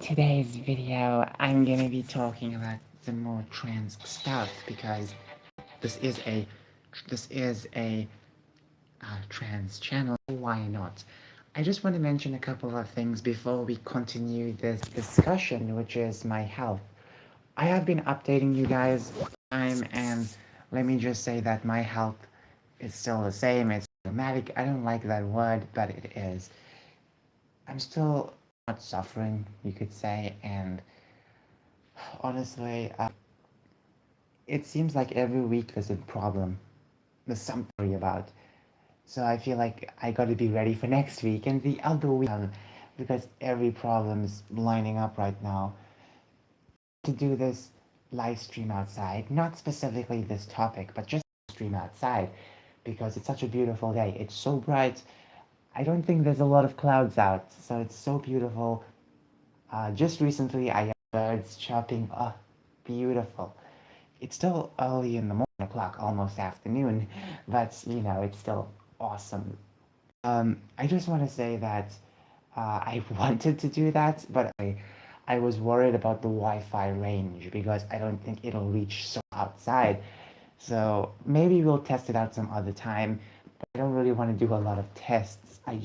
today's video, I'm gonna be talking about some more trans stuff because this is a this is a trans channel. Why not? I just want to mention a couple of things before we continue this discussion, which is my health. I have been updating you guys time, and let me just say that my health is still the same. It's dramatic. I don't like that word, but it is. I'm still not suffering, you could say, and honestly, it seems like every week there's a problem. There's something to worry about. So I feel like I got to be ready for next week and the other week because every problem's lining up right now. To do this live stream outside, not specifically this topic, but just stream outside because it's such a beautiful day. It's so bright. I don't think there's a lot of clouds out, so it's so beautiful. Just recently, I heard birds chirping. Oh, beautiful. It's still early in the morning o'clock, almost afternoon, but it's still awesome. I just want to say that I wanted to do that, but I was worried about the Wi-Fi range because I don't think it'll reach so outside. So maybe we'll test it out some other time. But I don't really want to do a lot of tests. Uh,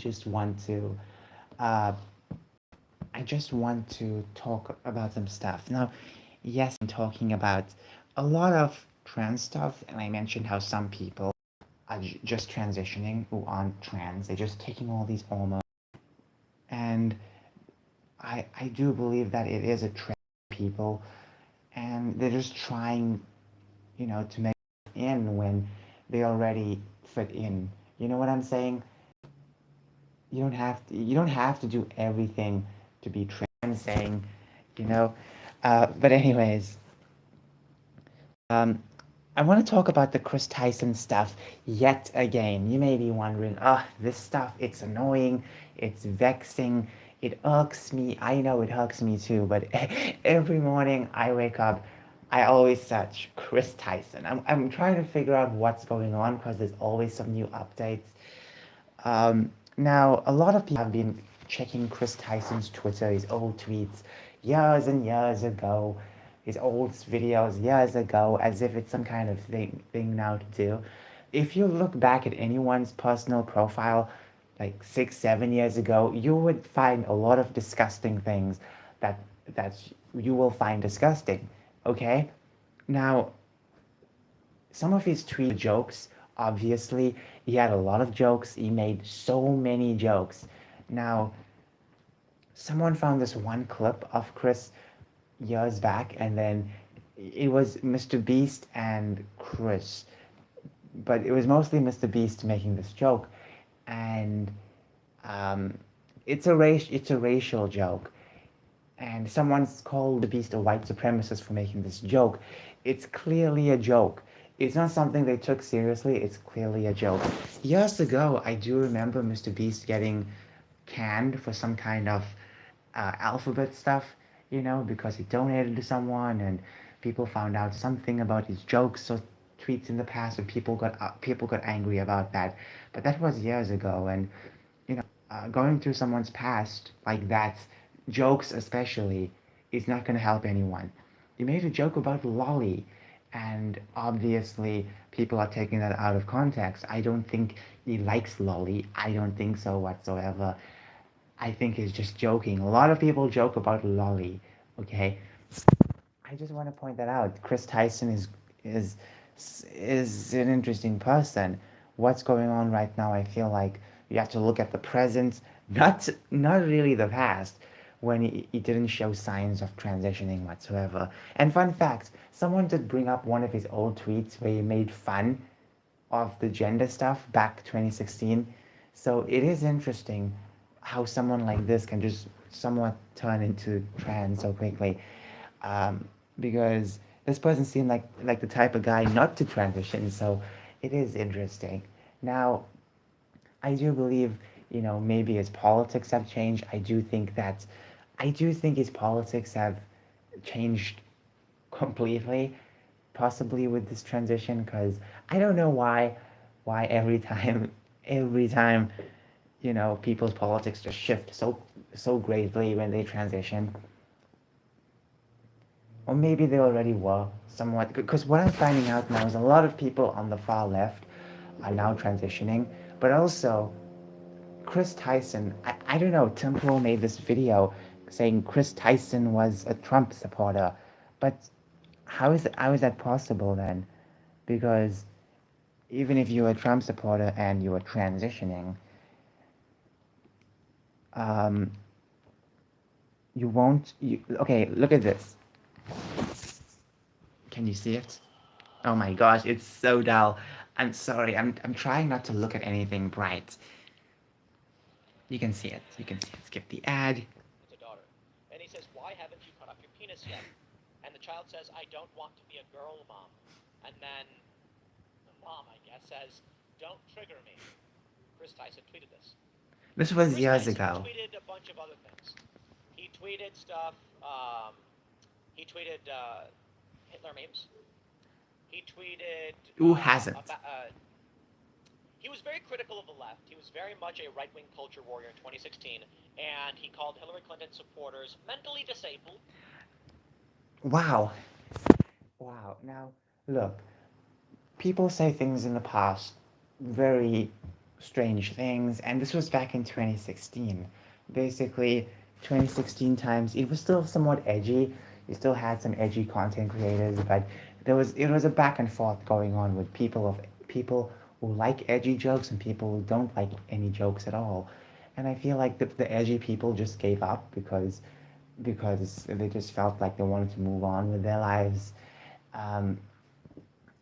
I just want to talk about some stuff. Now, yes, I'm talking about a lot of trans stuff, and I mentioned how some people are just transitioning who aren't trans. They're just taking all these hormones, and I do believe that it is a trend people, and they're just trying, to make it in when they already fit in. You know what I'm saying? You don't have to do everything to be trans. Saying, you know. But anyways, um, I want to talk about the Chris Tyson stuff yet again. You may be wondering, this stuff, it's annoying, it's vexing, it irks me. I know it irks me too, but every morning I wake up, I always search Chris Tyson. I'm trying to figure out what's going on because there's always some new updates. Now, a lot of people have been checking Chris Tyson's Twitter, his old tweets years and years ago, his old videos years ago, as if it's some kind of thing now to do. If you look back at anyone's personal profile, like 6, 7 years ago, you would find a lot of disgusting things that that you will find disgusting. Okay, now some of his tweet jokes, obviously, he had a lot of jokes. He made so many jokes. Now, someone found this one clip of Chris years back, and then it was Mr. Beast and Chris, but it was mostly Mr. Beast making this joke, and um, it's a racial joke, and someone's called the Beast a white supremacist for making this joke. It's clearly a joke. It's not something they took seriously. It's clearly a joke. Years ago, I do remember Mr. Beast getting canned for some kind of alphabet stuff, because he donated to someone and people found out something about his jokes or tweets in the past, and people got angry about that. But that was years ago, and going through someone's past like that, jokes especially, is not going to help anyone. You made a joke about lolly, and obviously people are taking that out of context. I don't think he likes lolly. I don't think so whatsoever. I think he's just joking. A lot of people joke about lolly. Okay, I just want to point that out. Chris Tyson is is an interesting person. What's going on right now? I feel like you have to look at the present, not really the past, when he didn't show signs of transitioning whatsoever. And fun fact, someone did bring up one of his old tweets where he made fun of the gender stuff back 2016. So it is interesting how someone like this can just somewhat turn into trans so quickly, um, because this person seemed like the type of guy not to transition. So it is interesting. Now, I do believe, maybe his politics have changed. I do think his politics have changed completely, possibly with this transition, because I don't know why every time, every time, people's politics just shift so greatly when they transition. or maybe they already were somewhat. Because what I'm finding out now is a lot of people on the far left are now transitioning, but also Chris Tyson. I don't know. Tim Pool made this video saying Chris Tyson was a Trump supporter, but how is that possible then? Because even if you're a Trump supporter and you are transitioning, um, you won't. Okay, look at this. Can you see it? Oh my gosh, it's so dull. I'm sorry. I'm trying not to look at anything bright. You can see it. You can see it. Skip the ad. It's a daughter. And he says, "Why haven't you cut off your penis yet?" And the child says, "I don't want to be a girl, mom." And then the mom, I guess, says, "Don't trigger me." Chris Tyson tweeted this. This was Chris years Tyson ago. tweeted a bunch of other things. He tweeted stuff. He tweeted Hitler memes. He tweeted Who hasn't? about. He was very critical of the left. He was very much a right-wing culture warrior in 2016, and he called Hillary Clinton supporters mentally disabled. Wow. Wow. Now, look, people say things in the past, very strange things, and this was back in 2016. Basically, 2016 times, it was still somewhat edgy. You still had some edgy content creators, but it was a back and forth going on with people who like edgy jokes and people who don't like any jokes at all. And I feel like the edgy people just gave up because they just felt like they wanted to move on with their lives. Um,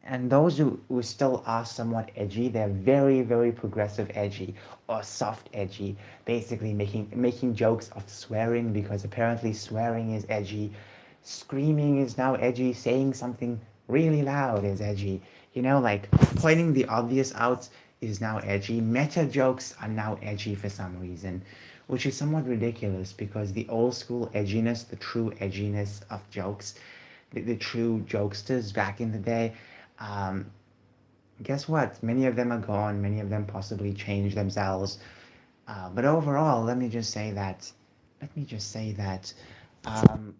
and those who still are somewhat edgy, they're very, very progressive edgy or soft edgy, basically making jokes of swearing because apparently swearing is edgy. Screaming is now edgy, saying something really loud is edgy. Like pointing the obvious out is now edgy. Meta jokes are now edgy for some reason, which is somewhat ridiculous because the old school edginess, the true edginess of jokes, the true jokesters back in the day, um, guess what? Many of them are gone. Many of them possibly changed themselves. But overall, let me just say that. Let me just say that um,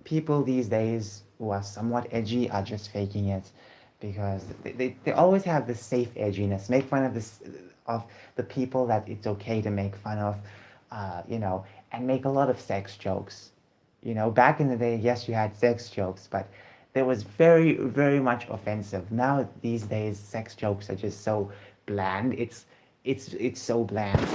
people these days who are somewhat edgy are just faking it because they always have this safe edginess. Make fun of this of the people that it's okay to make fun of, and make a lot of sex jokes. Back in the day, yes, you had sex jokes, but there was very, very much offensive. Now these days, sex jokes are just so bland. It's so bland.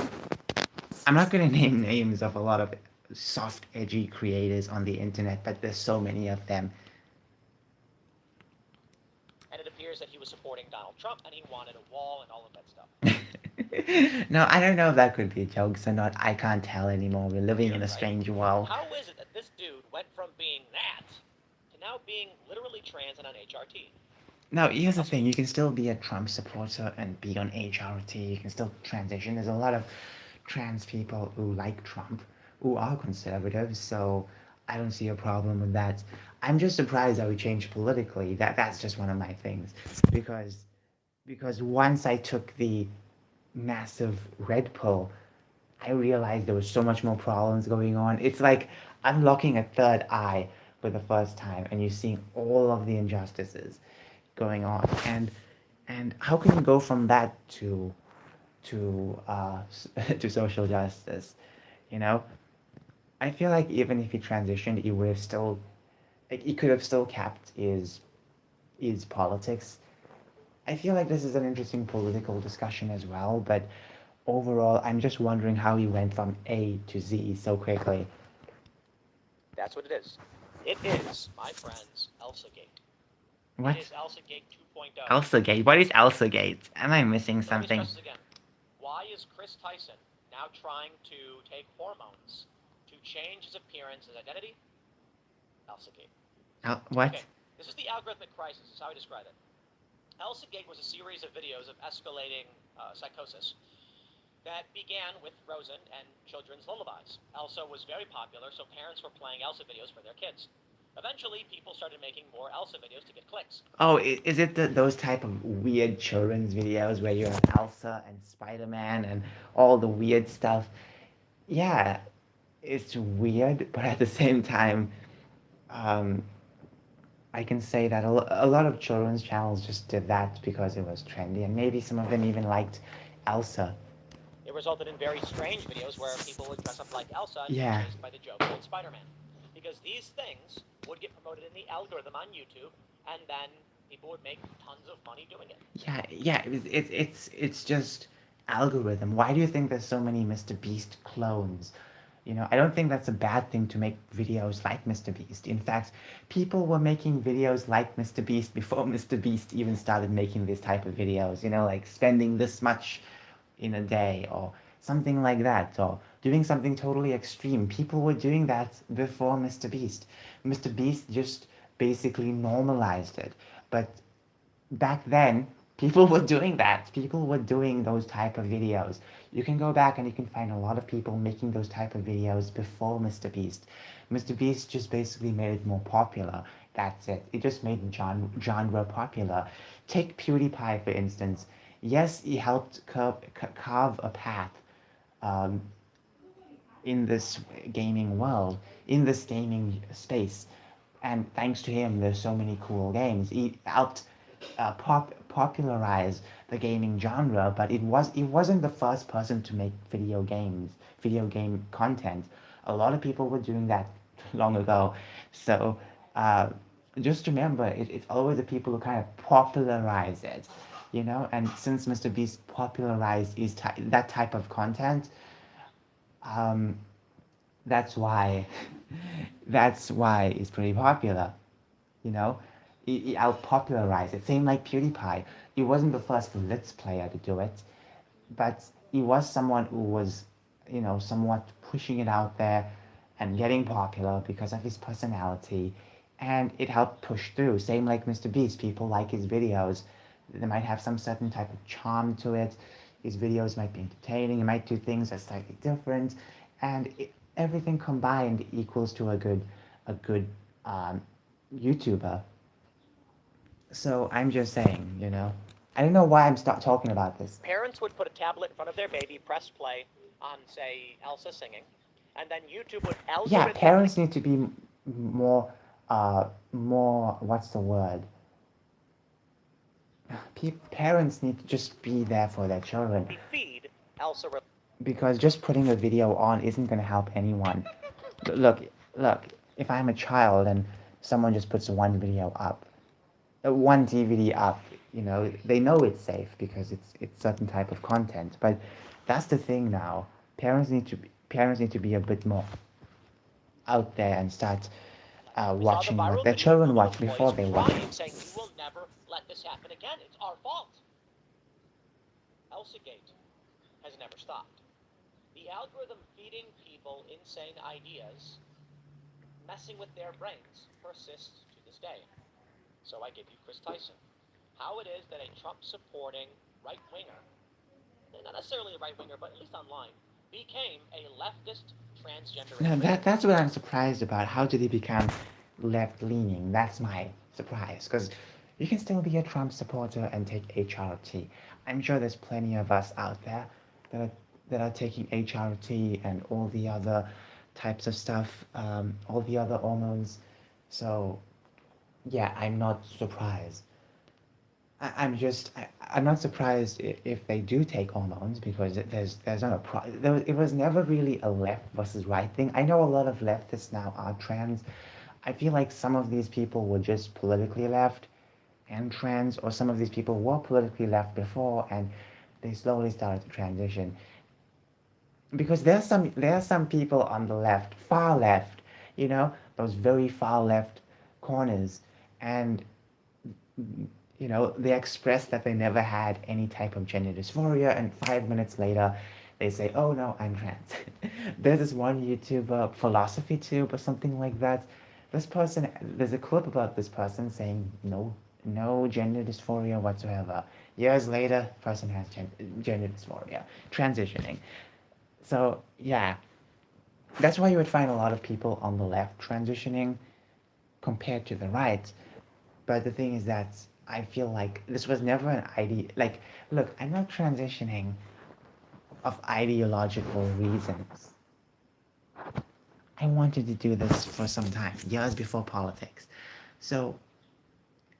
I'm not gonna name names of a lot of soft, edgy creators on the internet, but there's so many of them. And it appears that he was supporting Donald Trump, and he wanted a wall and all of that stuff. No, I don't know if that could be jokes or not. I can't tell anymore. We're living in Weird, a right? strange world. How is it that this dude went from being that to now being literally trans and on HRT? Now, here's the Also, thing. You can still be a Trump supporter and be on HRT. You can still transition. There's a lot of trans people who like Trump, who are conservatives, so I don't see a problem with that. I'm just surprised how he changed politically. That's just one of my things. Because because once I took the massive red pill, I realized there was so much more problems going on. It's like unlocking a third eye for the first time and you're seeing all of the injustices going on. And how can you go from that to to social justice? You know, I feel like even if he transitioned, he would have still like he could have still kept his politics. I feel like this is an interesting political discussion as well, but overall, I'm just wondering how he went from A to Z so quickly. that's what it is. It is, my friends, Elsa Gate. It What? is Elsa Gate 2.0. Elsa Gate? What is Elsa Gate? Am I missing Let me something? stress this again. Why is Chris Tyson now trying to take hormones to change his appearance, his identity? Elsa Gate. What? Okay, this is the algorithmic crisis, is how I describe it. Elsa Gate was a series of videos of escalating psychosis that began with Frozen and children's lullabies. Elsa was very popular, so parents were playing Elsa videos for their kids. Eventually, people started making more Elsa videos to get clicks. Oh, is it those type of weird children's videos where you have Elsa and Spider-Man and all the weird stuff? Yeah, it's weird, but at the same time, um, I can say that a lot of children's channels just did that because it was trendy, and maybe some of them even liked Elsa. It resulted in very strange videos where people would dress up like Elsa and be Yeah, chased by the Joker and Spider-Man. Because these things would get promoted in the algorithm on YouTube, and then people would make tons of money doing it. yeah. It's just algorithm. Why do you think there's so many Mr. Beast clones? You know, I don't think that's a bad thing to make videos like Mr. Beast. In fact, people were making videos like Mr. Beast before Mr. Beast even started making this type of videos. You know, like spending this much in a day or something like that, or doing something totally extreme. People were doing that before Mr. Beast. Mr. Beast just basically normalized it. But back then, people were doing that. People were doing those type of videos. You can go back and you can find a lot of people making those type of videos before Mr. Beast. Mr. Beast just basically made it more popular. That's it. It just made genre popular. Take PewDiePie for instance. Yes, he helped carve a path um, in this gaming world, in this gaming space. And thanks to him, there's so many cool games. He helped popularize the gaming genre, but he wasn't the first person to make video game content. A lot of people were doing that long ago. So uh, just remember, it's always the people who kind of popularize it, you know. And since Mr. Beast popularized that type of content, um, that's why that's why it's pretty popular. You know, he out popularized it. Same like PewDiePie. He wasn't the first Let's Player to do it, but he was someone who was, you know, somewhat pushing it out there and getting popular because of his personality, and it helped push through. Same like Mr. Beast. People like his videos. They might have some certain type of charm to it. His videos might be entertaining. He might do things that are slightly different, and everything combined equals to a good um, YouTuber. So I'm just saying, you know, I don't know why I'm start talking about this. Parents would put a tablet in front of their baby, press play on, say, Elsa singing, and then YouTube would Yeah, algorithmically parents need to be more, more. What's the word? Parents need to just be there for their children feed Elsa. because just putting a video on isn't going to help anyone. Look, look. If I'm a child and someone just puts one video up, one DVD up, you know, they know it's safe because it's certain type of content. But that's the thing now. Parents need to be a bit more out there and start We saw the watching what viral their video of children the little watch before boys they watch. crying, saying, "We will never let this happen again. It's our fault." ElsaGate has never stopped. The algorithm feeding people insane ideas, messing with their brains, persists to this day. So I give you Chris Tyson. How it is that a Trump-supporting right-winger, not necessarily a right-winger, but at least online, became a leftist transgender No, individual. that's what I'm surprised about. How did he become left leaning? That's my surprise. Because you can still be a Trump supporter and take HRT. I'm sure there's plenty of us out there that are, that are taking HRT and all the other types of stuff, all the other hormones. So, yeah, I'm not surprised. I'm not surprised if they do take hormones because there's not a it was never really a left versus right thing. I know a lot of leftists now are trans. I feel like some of these people were just politically left and trans, or some of these people were politically left before and they slowly started to transition. Because there are some people on the left, far left, you know, those very far left corners, and you know, they express that they never had any type of gender dysphoria, and 5 minutes later, they say, "Oh no, I'm trans." There's this one YouTuber, Philosophy Tube or something like that. This person, there's a clip about this person saying, no gender dysphoria whatsoever. Years later, person has gender dysphoria, transitioning. So yeah, that's why you would find a lot of people on the left transitioning compared to the right. But the thing is that I feel like this was never an idea. Like, look, I'm not transitioning of ideological reasons. I wanted to do this for some time, years before politics. So,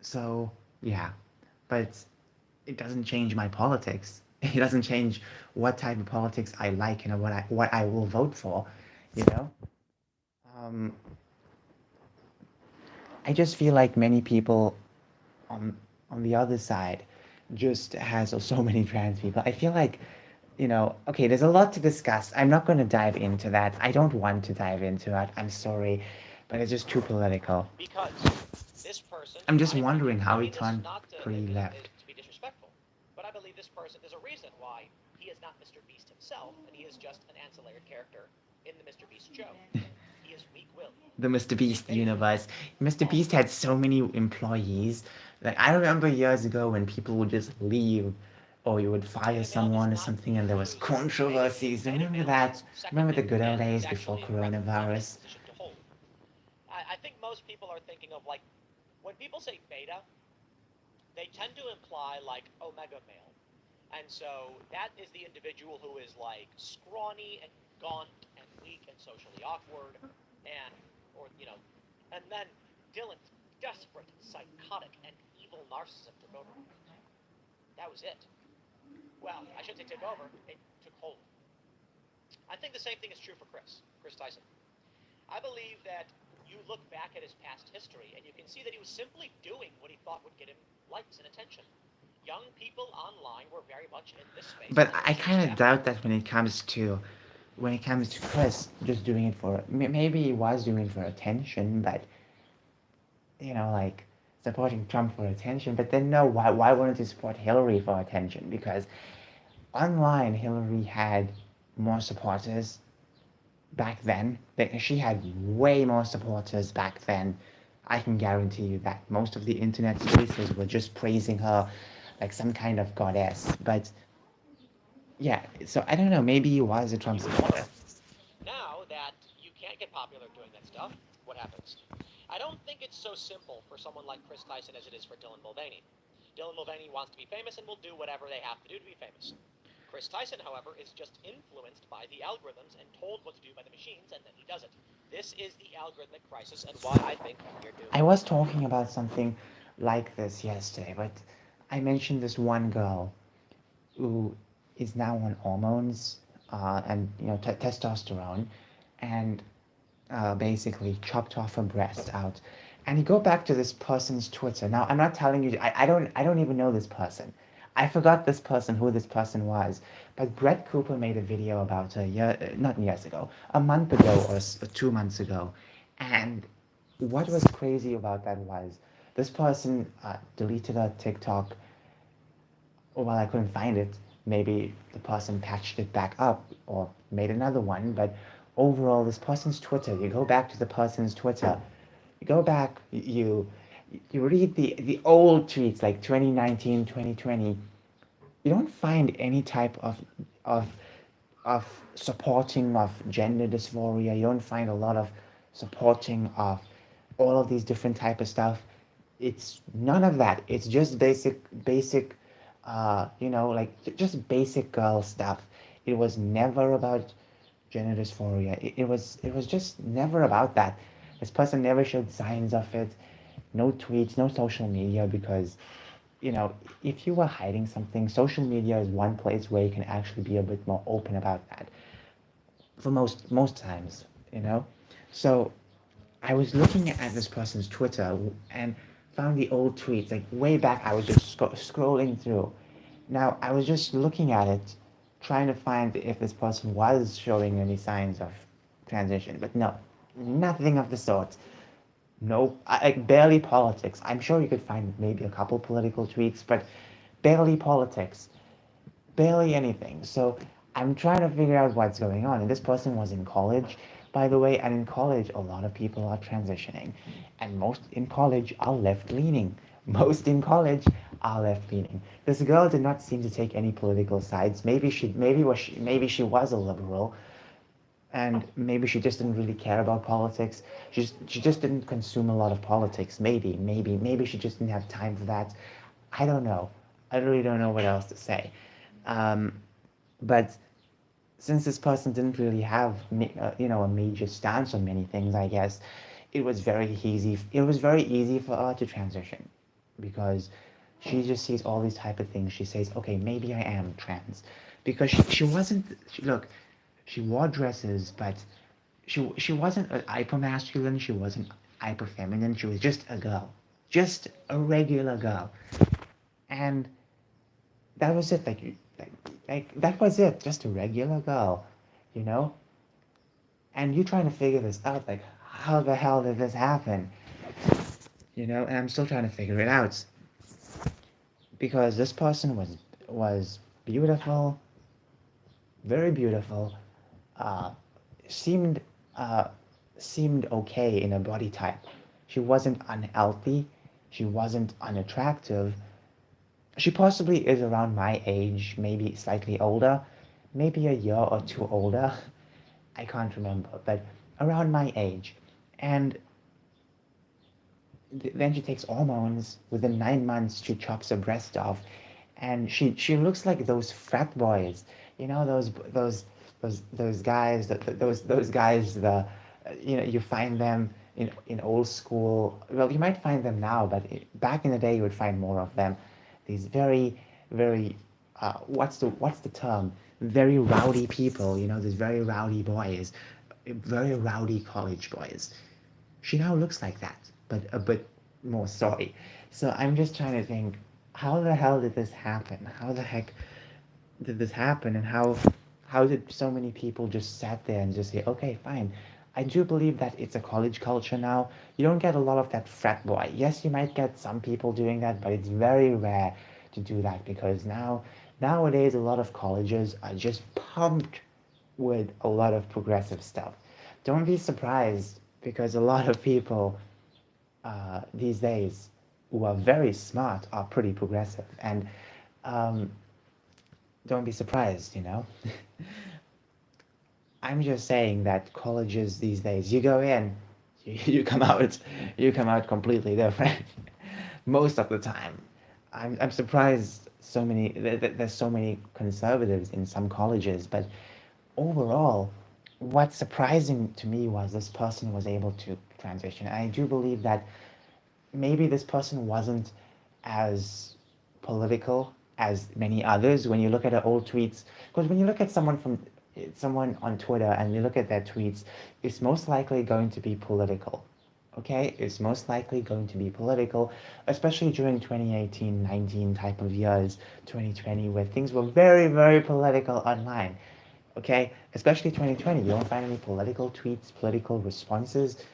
so yeah, but it doesn't change my politics. It doesn't change what type of politics I like and what I will vote for. You know, um, I just feel like many people on on the other side just has so many trans people. I feel like, okay, there's a lot to discuss. I'm not going to dive into that. I don't want to dive into it. I'm sorry, but it's just too political. Because this person, I'm in just my wondering opinion, I how he mean, this is turned not pretty left. to be disrespectful, but I believe this person, there's a reason why he is not Mr. Beast himself, and he is just an ancillary character in the Mr. Beast show. He is weak-willed. The Mr. He is Beast impatient. universe. Mr. And Beast had so many employees. Like I remember years ago when people would just leave or you would fire beta male is someone or not something and there was who's beta, controversies. beta Remember male that? means second Remember the male, good old and days is before actually a rather dominant coronavirus? position to hold. I think most people are thinking of like, when people say beta, they tend to imply like omega male. And so that is the individual who is like scrawny and gaunt and weak and socially awkward and, or, and then Dylan's desperate, psychotic, and evil narcissist took over. That was it. Well, I shouldn't say took over, it took hold. I think the same thing is true for Chris Tyson. I believe that you look back at his past history and you can see that he was simply doing what he thought would get him likes and attention. Young people online were very much in this space, But and they were I kind chasing of after him. doubt that when it comes to Chris just doing it for maybe he was doing it for attention, but like supporting Trump for attention. But then no, why wouldn't you support Hillary for attention? Because online Hillary had more supporters back then. She had way more supporters back then. I can guarantee you that most of the internet spaces were just praising her like some kind of goddess. But yeah, so I don't know. Maybe he was a Trump He was one of supporter. them. Now that you can't get popular doing that stuff, what happens? I don't think it's so simple for someone like Chris Tyson as it is for Dylan Mulvaney. Dylan Mulvaney wants to be famous and will do whatever they have to do to be famous. Chris Tyson, however, is just influenced by the algorithms and told what to do by the machines, and then he does it. This is the algorithmic crisis, and why I think we're I doomed. was talking about something like this yesterday, but I mentioned this one girl who is now on hormones and testosterone, and basically chopped off her breast out. And you go back to this person's Twitter. Now I'm not telling you. I don't even know this person. I forgot this person who this person was. But Brett Cooper made a video about her not years ago, a month ago or 2 months ago, and what was crazy about that was this person deleted her TikTok. Well, I couldn't find it. Maybe the person patched it back up or made another one. But overall, this person's Twitter, you go back to the person's Twitter, you go back, you read the old tweets like 2019, 2020. You don't find any type of of supporting of gender dysphoria. You don't find a lot of supporting of all of these different type of stuff. It's none of that. It's just basic, like just basic girl stuff. It was never about gender dysphoria. It was just never about that. This person never showed signs of it. No tweets, no social media because if you were hiding something, social media is one place where you can actually be a bit more open about that. For most times, you know. So I was looking at this person's Twitter and found the old tweets, like way back. I was just scrolling through. Now I was just looking at it, trying to find if this person was showing any signs of transition, but no, nothing of the sort. No, like barely politics. I'm sure you could find maybe a couple political tweets, but barely politics, barely anything. So I'm trying to figure out what's going on. And this person was in college, by the way, and in college, a lot of people are transitioning, and most in college are left leaning. Most in college are left leaning. This girl did not seem to take any political sides. Maybe she was a liberal, and maybe she just didn't really care about politics. She just didn't consume a lot of politics. Maybe she just didn't have time for that. I don't know. I really don't know what else to say. Um, but since this person didn't really have a major stance on many things, I guess it was very easy. It was very easy for her to transition because she just sees all these type of things. She says, okay, maybe I am trans, because she wasn't. Look, she wore dresses, but she wasn't hyper masculine. She wasn't hyper feminine. She was just a girl, just a regular girl, and that was it. Like that was it. Just a regular girl, you know. And you trying to figure this out, like how the hell did this happen, you know? And I'm still trying to figure it out because this person was beautiful, very beautiful, uh, seemed uh, seemed okay in a body type. She wasn't unhealthy. She wasn't unattractive. She possibly is around my age, maybe slightly older, maybe a year or two older. I can't remember, but around my age. And then she takes hormones. Within 9 months, she chops her breast off, and she looks like those frat boys. You know those guys those guys you find them in old school. Well, you might find them now, but back in the day, you would find more of them. These very what's the term? Very rowdy people. You know, these very rowdy boys, very rowdy college boys. She now looks like that, but a bit more sorry. So I'm just trying to think, how the hell did this happen? How the heck did this happen? And how did so many people just sat there and just say, okay, fine. I do believe that it's a college culture now. You don't get a lot of that frat boy. Yes, you might get some people doing that, but it's very rare to do that because nowadays a lot of colleges are just pumped with a lot of progressive stuff. Don't be surprised because a lot of people these days who are very smart are pretty progressive. And um, don't be surprised, you know. I'm just saying that colleges these days, you go in, you come out, you come out completely different most of the time. I'm surprised there's so many conservatives in some colleges, but overall, what's surprising to me was this person was able to transition. I do believe that maybe this person wasn't as political as many others when you look at her old tweets. Because when you look at someone on Twitter and you look at their tweets, it's most likely going to be political. Okay, it's most likely going to be political, especially during 2018-19 type of years, 2020, where things were very, very political online. Okay, especially 2020, you don't find any political tweets, political responses.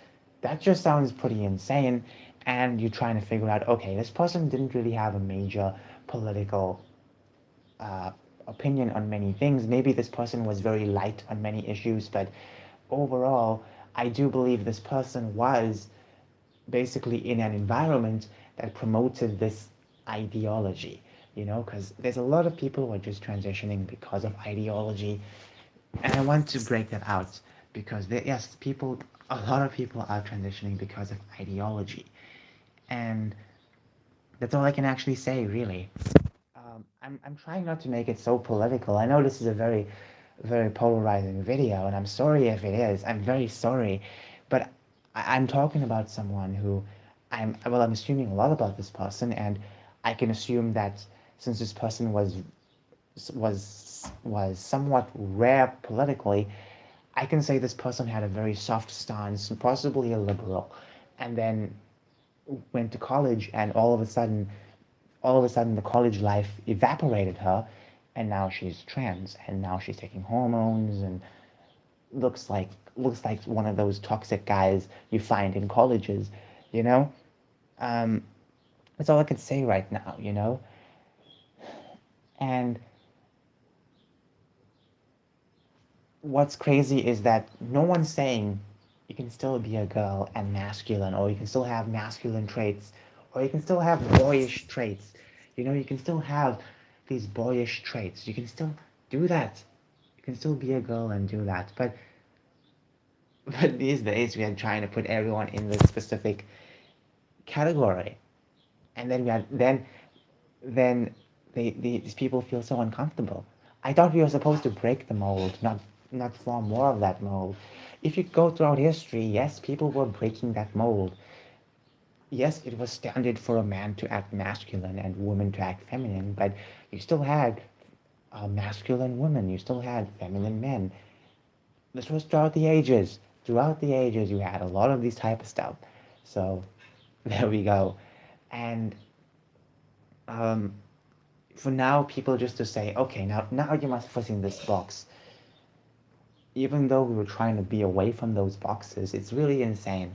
That just sounds pretty insane. And you're trying to figure out, okay, this person didn't really have a major political uh, opinion on many things. Maybe this person was very light on many issues, but overall, I do believe this person was basically in an environment that promoted this ideology, you know, because there's a lot of people who are just transitioning because of ideology. And I want to break that out because yes, a lot of people are transitioning because of ideology. And that's all I can actually say, really. I'm trying not to make it so political. I know this is a very, very polarizing video, and I'm sorry if it is. I'm very sorry. But I'm talking about someone who I'm assuming a lot about this person, and I can assume that since this person was somewhat rare politically, I can say this person had a very soft stance, possibly a liberal, and then went to college, and all of a sudden the college life evaporated her, and now she's trans, and now she's taking hormones, and looks like looks like one of those toxic guys you find in colleges, you know. Um, that's all I can say right now, you know. And what's crazy is that no one's saying you can still be a girl and masculine, or you can still have masculine traits, or you can still have boyish traits. You know, you can still have these boyish traits. You can still do that. You can still be a girl and do that. But these days we are trying to put everyone in this specific category, and then we are then these people feel so uncomfortable. I thought we were supposed to break the mold, not form more of that mold. If you go throughout history, yes, people were breaking that mold. Yes, it was standard for a man to act masculine and women to act feminine, but you still had masculine women, you still had feminine men. This was throughout the ages. Throughout the ages, you had a lot of these type of stuff. So there we go. And um, for now, people just to say, okay, now you must fit in this box. Even though we were trying to be away from those boxes, it's really insane.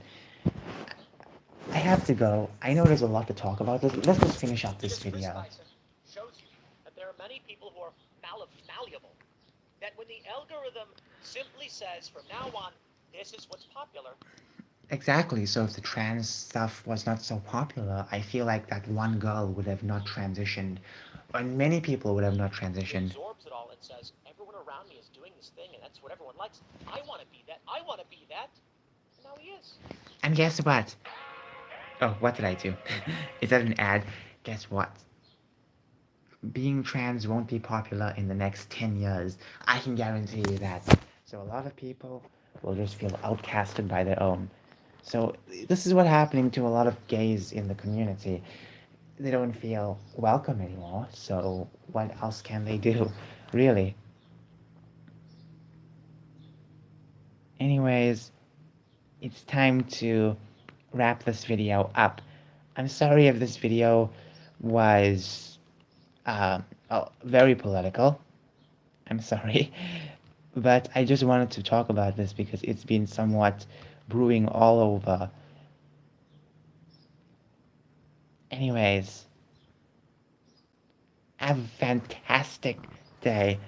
I have to go. I know there's a lot to talk about. Let's just finish up this Because Chris video. Tyson shows you that there are many people who are malleable. That when the algorithm simply says from now on, this is what's popular. Exactly. So if the trans stuff was not so popular, I feel like that one girl would have not transitioned, and many people would have not He transitioned. absorbs it all and says, everyone around me is doing this thing, and that's what everyone likes. I want to be that. I want to be that. And now he is. And guess what? Oh, what did I do? Is that an ad? Guess what? Being trans won't be popular in the next 10 years. I can guarantee you that. So a lot of people will just feel outcasted by their own. So this is what's happening to a lot of gays in the community. They don't feel welcome anymore. So what else can they do? Really? Anyways, it's time to wrap this video up. I'm sorry if this video was very political. I'm sorry. But I just wanted to talk about this because it's been somewhat brewing all over. Anyways, have a fantastic day.